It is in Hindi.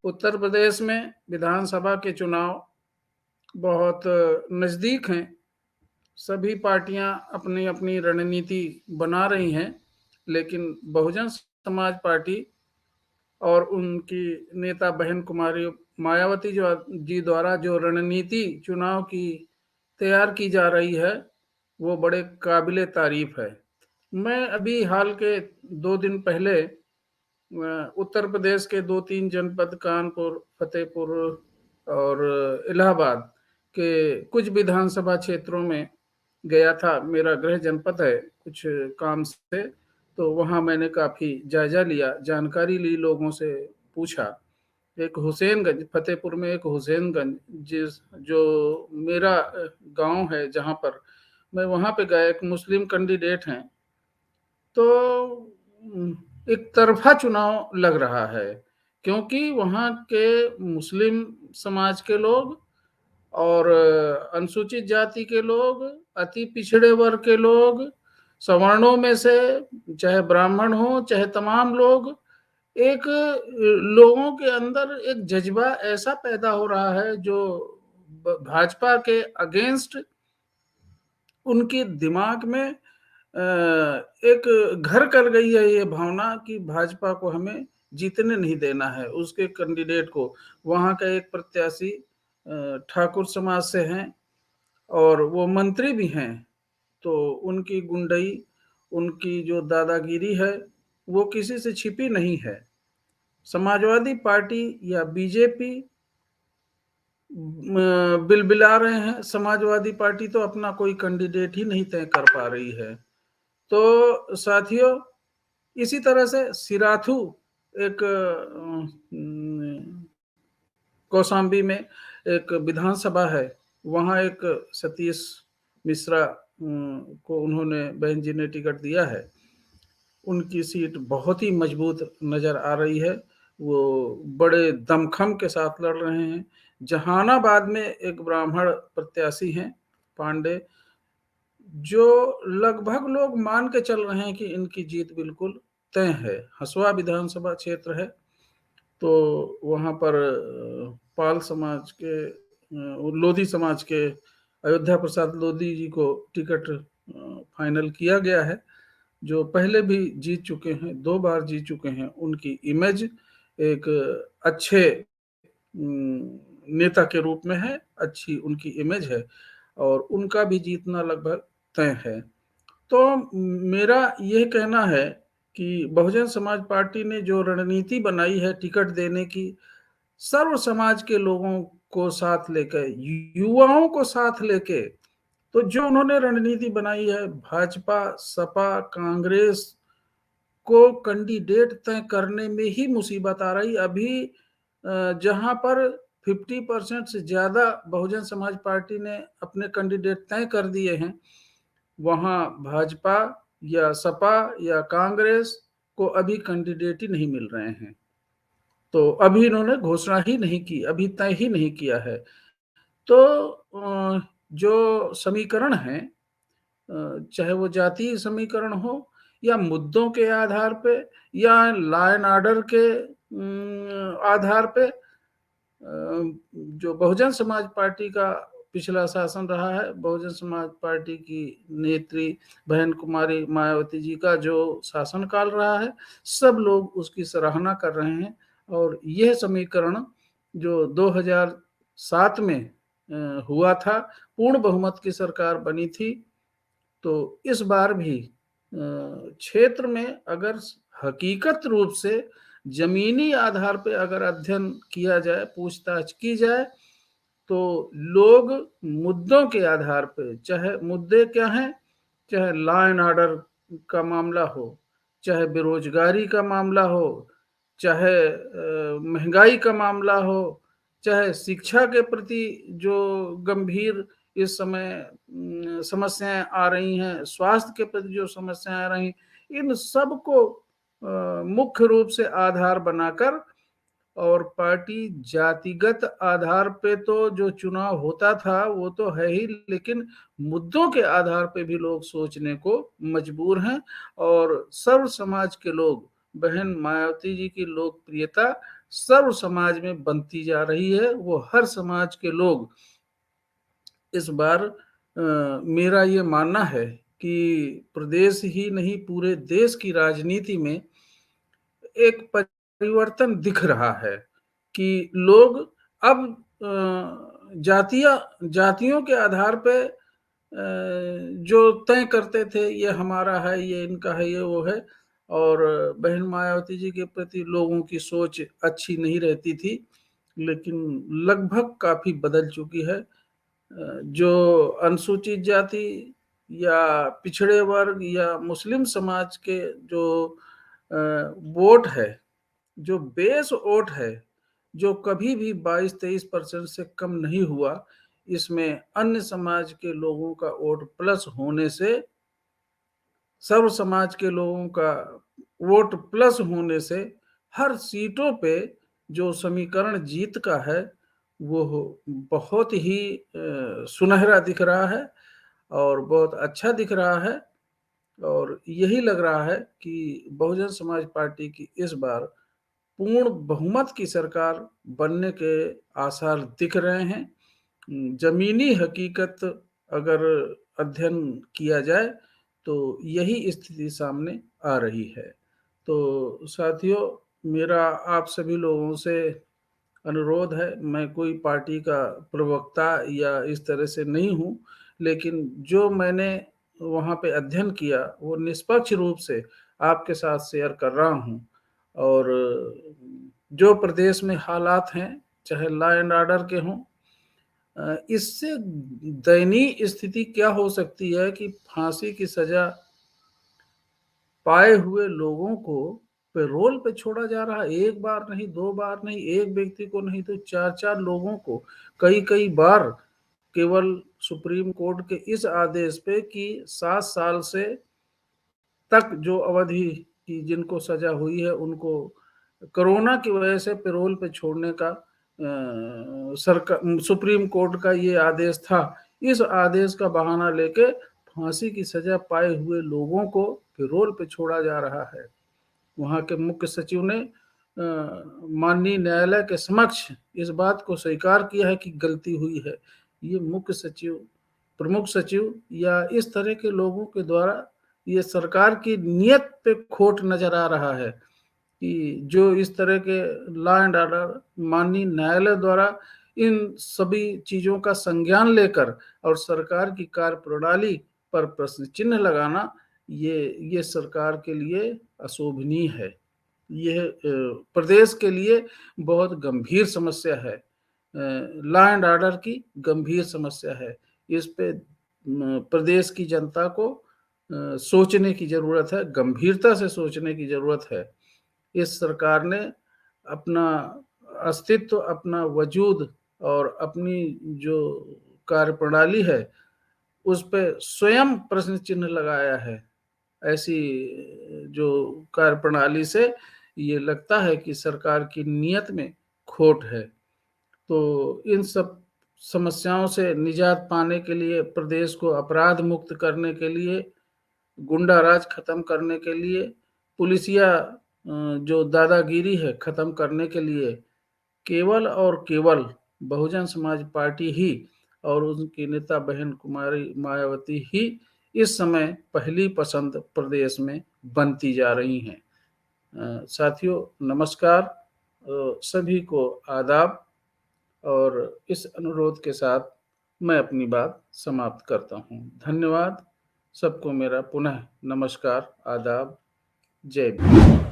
उत्तर प्रदेश में विधानसभा के चुनाव बहुत नज़दीक हैं। सभी पार्टियां अपनी अपनी रणनीति बना रही हैं, लेकिन बहुजन समाज पार्टी और उनकी नेता बहन कुमारी मायावती जी द्वारा जो रणनीति चुनाव की तैयार की जा रही है, वो बड़े काबिले तारीफ है। मैं अभी हाल के 2 दिन पहले उत्तर प्रदेश के 2-3 जनपद कानपुर, फतेहपुर और इलाहाबाद के कुछ विधानसभा क्षेत्रों में गया था। मेरा गृह जनपद है कुछ काम से, तो वहाँ मैंने काफ़ी जायजा लिया, जानकारी ली, लोगों से पूछा। एक हुसैनगंज, फतेहपुर में एक हुसैनगंज जो मेरा गांव है, जहाँ पर मैं वहाँ पे गया, एक मुस्लिम कैंडिडेट हैं। तो एक तरफा चुनाव लग रहा है, क्योंकि वहाँ के मुस्लिम समाज के लोग और अनुसूचित जाति के लोग, अति पिछड़े वर्ग के लोग, सवर्णों में से चाहे ब्राह्मण हो चाहे तमाम लोग, एक लोगों के अंदर एक जज्बा ऐसा पैदा हो रहा है जो भाजपा के अगेंस्ट उनके दिमाग में एक घर कर गई है ये भावना कि भाजपा को हमें जीतने नहीं देना है, उसके कैंडिडेट को। वहाँ का एक प्रत्याशी ठाकुर समाज से हैं और वो मंत्री भी हैं, तो उनकी गुंडई, उनकी जो दादागिरी है, वो किसी से छिपी नहीं है। समाजवादी पार्टी या बीजेपी बिलबिला रहे हैं, समाजवादी पार्टी तो अपना कोई कैंडिडेट ही नहीं तय कर पा रही है। तो साथियों, इसी तरह से सिराथू एक कौशाम्बी में एक विधानसभा है, वहाँ एक सतीश मिश्रा को उन्होंने, बहन जी ने टिकट दिया है। उनकी सीट बहुत ही मजबूत नजर आ रही है, वो बड़े दमखम के साथ लड़ रहे हैं। जहानाबाद में एक ब्राह्मण प्रत्याशी हैं, पांडे, जो लगभग लोग मान के चल रहे हैं कि इनकी जीत बिल्कुल तय है। हसुआ विधानसभा क्षेत्र है, तो वहाँ पर पाल समाज के, लोधी समाज के अयोध्या प्रसाद लोधी जी को टिकट फाइनल किया गया है, जो पहले भी जीत चुके हैं, 2 बार जीत चुके हैं। उनकी इमेज एक अच्छे नेता के रूप में है, अच्छी उनकी इमेज है और उनका भी जीतना लगभग तय है। तो मेरा यह कहना है कि बहुजन समाज पार्टी ने जो रणनीति बनाई है टिकट देने की, सर्व समाज के लोगों को साथ लेकर, युवाओं को साथ लेके, तो जो उन्होंने रणनीति बनाई है, भाजपा, सपा, कांग्रेस को कैंडिडेट तय करने में ही मुसीबत आ रही। अभी जहां पर 50% से ज्यादा बहुजन समाज पार्टी ने अपने कैंडिडेट तय कर दिए हैं, वहां भाजपा या सपा या कांग्रेस को अभी कैंडिडेट ही नहीं मिल रहे हैं। तो अभी इन्होंने घोषणा ही नहीं की, अभी तय ही नहीं किया है। तो जो समीकरण है, चाहे वो जातीय समीकरण हो या मुद्दों के आधार पे या लॉ एंड ऑर्डर के आधार पे, जो बहुजन समाज पार्टी का पिछला शासन रहा है, बहुजन समाज पार्टी की नेत्री बहन कुमारी मायावती जी का जो शासनकाल रहा है, सब लोग उसकी सराहना कर रहे हैं। और यह समीकरण जो 2007 में हुआ था, पूर्ण बहुमत की सरकार बनी थी, तो इस बार भी क्षेत्र में अगर हकीकत रूप से जमीनी आधार पे अगर अध्ययन किया जाए, पूछताछ की जाए, तो लोग मुद्दों के आधार पे, चाहे मुद्दे क्या हैं, चाहे लॉ एंड ऑर्डर का मामला हो, चाहे बेरोजगारी का मामला हो, चाहे महंगाई का मामला हो, चाहे शिक्षा के प्रति जो गंभीर इस समय समस्याएं आ रही हैं, स्वास्थ्य के प्रति जो समस्याएं आ रही, इन सब को मुख्य रूप से आधार बनाकर, और पार्टी जातिगत आधार पे तो जो चुनाव होता था वो तो है ही, लेकिन मुद्दों के आधार पे भी लोग सोचने को मजबूर हैं। और सर्व समाज के लोग बहन मायावती जी की लोकप्रियता सर्व समाज में बनती जा रही है। वो हर समाज के लोग इस बार मेरा ये मानना है कि प्रदेश ही नहीं पूरे देश की राजनीति में एक परिवर्तन दिख रहा है कि लोग अब जातीय जातियों के आधार पे जो तय करते थे ये हमारा है, ये इनका है, ये वो है, और बहन मायावती जी के प्रति लोगों की सोच अच्छी नहीं रहती थी, लेकिन लगभग काफी बदल चुकी है। जो अनुसूचित जाति या पिछड़े वर्ग या मुस्लिम समाज के जो वोट है, जो बेस वोट है, जो कभी भी 22-23% से कम नहीं हुआ, इसमें अन्य समाज के लोगों का वोट प्लस होने से, सर्व समाज के लोगों का वोट प्लस होने से हर सीटों पे जो समीकरण जीत का है वो बहुत ही सुनहरा दिख रहा है और बहुत अच्छा दिख रहा है। और यही लग रहा है कि बहुजन समाज पार्टी की इस बार पूर्ण बहुमत की सरकार बनने के आसार दिख रहे हैं। जमीनी हकीकत अगर अध्ययन किया जाए तो यही स्थिति सामने आ रही है। तो साथियों, मेरा आप सभी लोगों से अनुरोध है, मैं कोई पार्टी का प्रवक्ता या इस तरह से नहीं हूँ, लेकिन जो मैंने वहाँ पे अध्ययन किया वो निष्पक्ष रूप से आपके साथ शेयर कर रहा हूँ। और जो प्रदेश में हालात हैं, चाहे लॉ एंड ऑर्डर के हों, इससे दयनीय स्थिति क्या हो सकती है कि फांसी की सजा पाए हुए लोगों को पैरोल पे छोड़ा जा रहा है। एक बार नहीं, दो बार नहीं, एक व्यक्ति को नहीं तो चार चार लोगों को कई कई बार, केवल सुप्रीम कोर्ट के इस आदेश पे कि 7 साल से तक जो अवधि की जिनको सजा हुई है उनको कोरोना की वजह से पैरोल पे छोड़ने का सरकार, सुप्रीम कोर्ट का ये आदेश था। इस आदेश का बहाना लेके फांसी की सजा पाए हुए लोगों को पैरोल पे छोड़ा जा रहा है। वहाँ के मुख्य सचिव ने माननीय न्यायालय के समक्ष इस बात को स्वीकार किया है कि गलती हुई है। ये मुख्य सचिव, प्रमुख सचिव या इस तरह के लोगों के द्वारा ये सरकार की नीयत पे खोट नजर आ रहा है कि जो इस तरह के लॉ एंड ऑर्डर माननीय न्यायालय द्वारा इन सभी चीजों का संज्ञान लेकर और सरकार की कार्यप्रणाली पर प्रश्न चिन्ह लगाना, ये सरकार के लिए अशोभनीय है। यह प्रदेश के लिए बहुत गंभीर समस्या है, लॉ एंड ऑर्डर की गंभीर समस्या है। इस पे प्रदेश की जनता को सोचने की जरूरत है, गंभीरता से सोचने की जरूरत है। इस सरकार ने अपना अस्तित्व, अपना वजूद और अपनी जो कार्यप्रणाली है उस पे स्वयं प्रश्न चिन्ह लगाया है। ऐसी जो कार्यप्रणाली से ये लगता है कि सरकार की नीयत में खोट है। तो इन सब समस्याओं से निजात पाने के लिए, प्रदेश को अपराध मुक्त करने के लिए, गुंडा राज खत्म करने के लिए, पुलिसिया जो दादागिरी है खत्म करने के लिए केवल और केवल बहुजन समाज पार्टी ही और उनकी नेता बहन कुमारी मायावती ही इस समय पहली पसंद प्रदेश में बनती जा रही हैं। साथियों, नमस्कार, सभी को आदाब, और इस अनुरोध के साथ मैं अपनी बात समाप्त करता हूँ। धन्यवाद। सबको मेरा पुनः नमस्कार, आदाब, जय भीम।